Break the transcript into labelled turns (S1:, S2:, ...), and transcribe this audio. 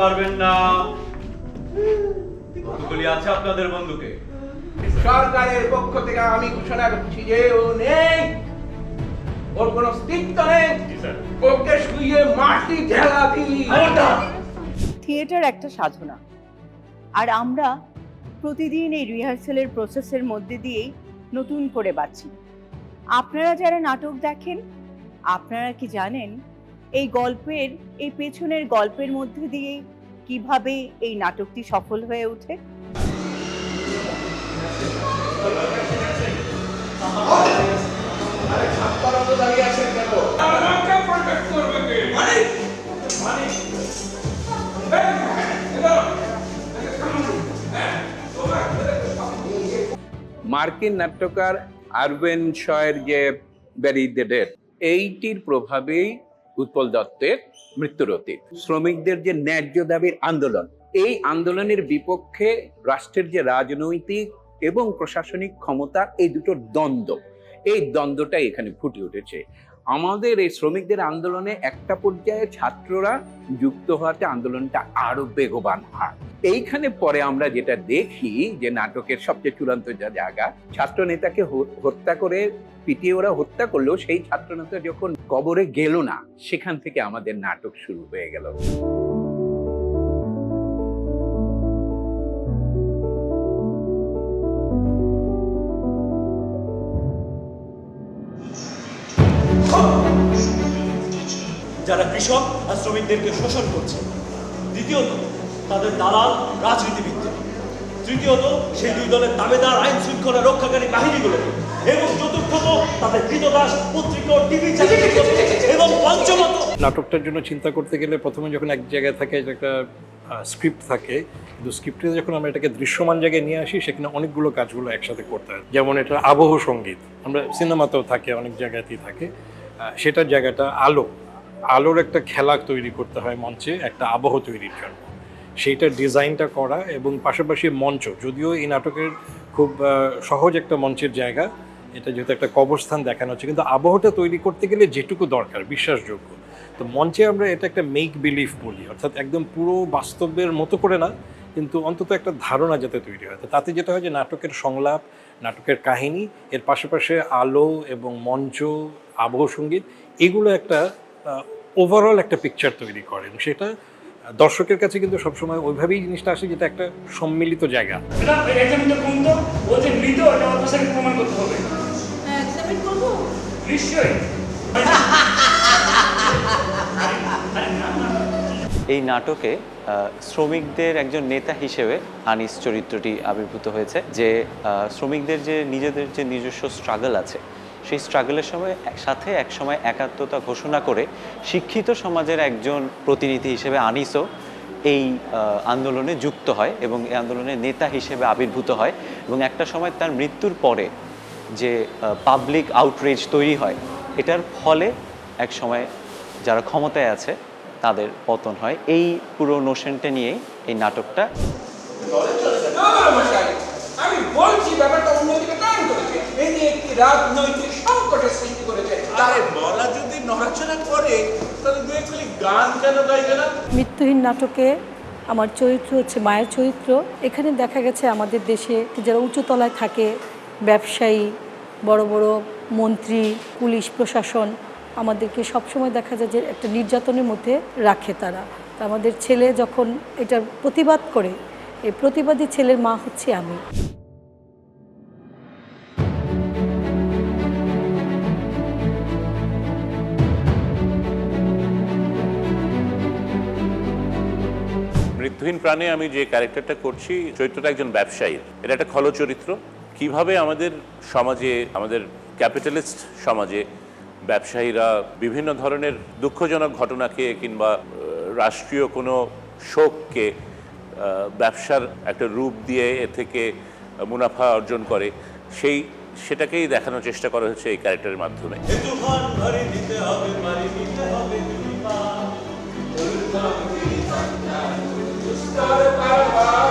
S1: পারবেন না। কতগুলি আছে আপনাদের বন্ধুকে?
S2: সরকারের পক্ষ থেকে আমি ঘোষণা করছি যে ও নেই, ওর কোনো অস্তিত্ব নেই। ওকে শুয়ে মাটি ঢেলা দিই।
S3: থিয়েটার একটা সাধনা, আর আমরা প্রতিদিন এই রিহার্সালের প্রসেসের মধ্যে দিয়েই নতুন করে বাঁচি। আপনারা যারা নাটক দেখেন, আপনারা কি জানেন এই পেছনের গল্পের মধ্যে দিয়ে কিভাবে এই নাটকটি সফল হয়ে ওঠে?
S2: মার্কিন নাট্যকার আরবেন শয়ের যে ব্যারি দ্য ডেড, এইটির প্রভাবেই উৎপল দত্তের মৃত্যুর অতীত। শ্রমিকদের যে ন্যায্য দাবির আন্দোলন, এই আন্দোলনের বিপক্ষে রাষ্ট্রের যে রাজনৈতিক এবং প্রশাসনিক ক্ষমতা, এই দুটো দ্বন্দ্ব, এই দ্বন্দ্বটাই এখানে ফুটে উঠেছে। আমাদের এই শ্রমিকদের আন্দোলনে একটা পর্যায়ে ছাত্ররা যুক্ত হওয়াতে আন্দোলনটা আরো বেগবান হয়। এইখানে পরে আমরা যেটা দেখি যে নাটকের সবচেয়ে চূড়ান্ত যা জায়গা, ছাত্র নেতাকে হত্যা করে পিটিয়ে ওরা হত্যা করলেও সেই ছাত্র নেতা যখন কবরে গেল না, সেখান থেকে আমাদের নাটক শুরু হয়ে গেল।
S4: যারা কৃষক আর শ্রমিকদেরকে শোষণ করছে। দ্বিতীয়ত, তাদের দালাল রাজনীতিবিদদের। তৃতীয়ত, সেই দুই দলের দাবেদার আইন শৃঙ্খলা রক্ষাকারী বাহিনীগুলো। এবং চতুর্থত, তাদের কৃতদাস পত্রিকা, টিভি চ্যানেল। এবং পঞ্চমত,
S5: নাটকটার জন্য চিন্তা করতে গেলে প্রথমে যখন এক জায়গায় থাকে একটা স্ক্রিপ্ট থাকে, কিন্তু স্ক্রিপ্টে যখন আমরা এটাকে দৃশ্যমান জায়গায় নিয়ে আসি, সেখানে অনেকগুলো কাজগুলো একসাথে করতে হয়। যেমন এটা আবহ সঙ্গীত, আমরা সিনেমাতেও থাকে, অনেক জায়গাতেই থাকে। সেটার জায়গাটা আলোর একটা খেলা তৈরি করতে হয় মঞ্চে একটা আবহ তৈরির জন্য। সেইটার ডিজাইনটা করা এবং পাশাপাশি মঞ্চ, যদিও এই নাটকের খুব সহজ একটা মঞ্চের জায়গা, এটা যেহেতু একটা কবরস্থান দেখানো হচ্ছে, কিন্তু আবহটা তৈরি করতে গেলে যেটুকু দরকার বিশ্বাসযোগ্য, তো মঞ্চে আমরা এটা একটা মেক বিলিভ বলি, অর্থাৎ একদম পুরো বাস্তবের মতো করে না, কিন্তু অন্তত একটা ধারণা যাতে তৈরি হয়। তাতে যেটা হয় যে নাটকের সংলাপ, নাটকের কাহিনী, এর পাশাপাশি আলো এবং মঞ্চ, আবহ সঙ্গীত, এগুলো একটা ওভারঅল একটা পিকচার তৈরি করে, এবং সেটা দর্শকের কাছে কিন্তু সবসময় ওইভাবেই জিনিসটা আসে, যেটা একটা সম্মিলিত জায়গা।
S6: এই নাটকে শ্রমিকদের একজন নেতা হিসেবে আনিস চরিত্রটি আবির্ভূত হয়েছে, যে শ্রমিকদের যে নিজেদের যে নিজস্ব স্ট্রাগল আছে, সেই স্ট্রাগলের সময় একসময় একাত্মতা ঘোষণা করে শিক্ষিত সমাজের একজন প্রতিনিধি হিসেবে আনিসও এই আন্দোলনে যুক্ত হয় এবং এই আন্দোলনের নেতা হিসেবে আবির্ভূত হয়। এবং একটা সময় তার মৃত্যুর পরে যে পাবলিক আউটরিচ তৈরি হয়, এটার ফলে এক সময় যারা ক্ষমতায় আছে তাদের পতন হয়। এই পুরো নোশনটা নিয়েই এই নাটকটা।
S2: আমি বলছি ব্যাপারটা অন্যদিকে টান করেছে, এই যে একটি রাজনৈতিক সংকটের সৃষ্টি করেছে।
S7: আরে বলা যদি নড়াচড়া করে, তাহলে দু একগুলি গান কেন গাইবে না?
S8: মৃত্যুহীন নাটকে আমার চরিত্র হচ্ছে মায়ের চরিত্র। এখানে দেখা গেছে আমাদের দেশে যারা উঁচু তলায় থাকে, ব্যবসায়ী, বড় বড় মন্ত্রী, পুলিশ প্রশাসন, আমাদেরকে সবসময় দেখা যায় যে একটা নির্যাতনের মধ্যে রাখে তারা। তা আমাদের ছেলে যখন এটা প্রতিবাদ করে, এই প্রতিবাদী ছেলের মা হচ্ছে আমি।
S7: মৃত্যুহীন প্রাণে আমি যে ক্যারেক্টারটা করছি, চরিত্রটা একজন ব্যবসায়ীর। এটা একটা খল চরিত্র। কিভাবে আমাদের সমাজে, আমাদের ক্যাপিটালিস্ট সমাজে ব্যবসায়ীরা বিভিন্ন ধরনের দুঃখজনক ঘটনাকে কিংবা রাষ্ট্রীয় কোনো শোককে ব্যবসার একটা রূপ দিয়ে এ থেকে মুনাফা অর্জন করে, সেটাকেই দেখানোর চেষ্টা করা হচ্ছে এই ক্যারেক্টারের মাধ্যমে।
S2: Start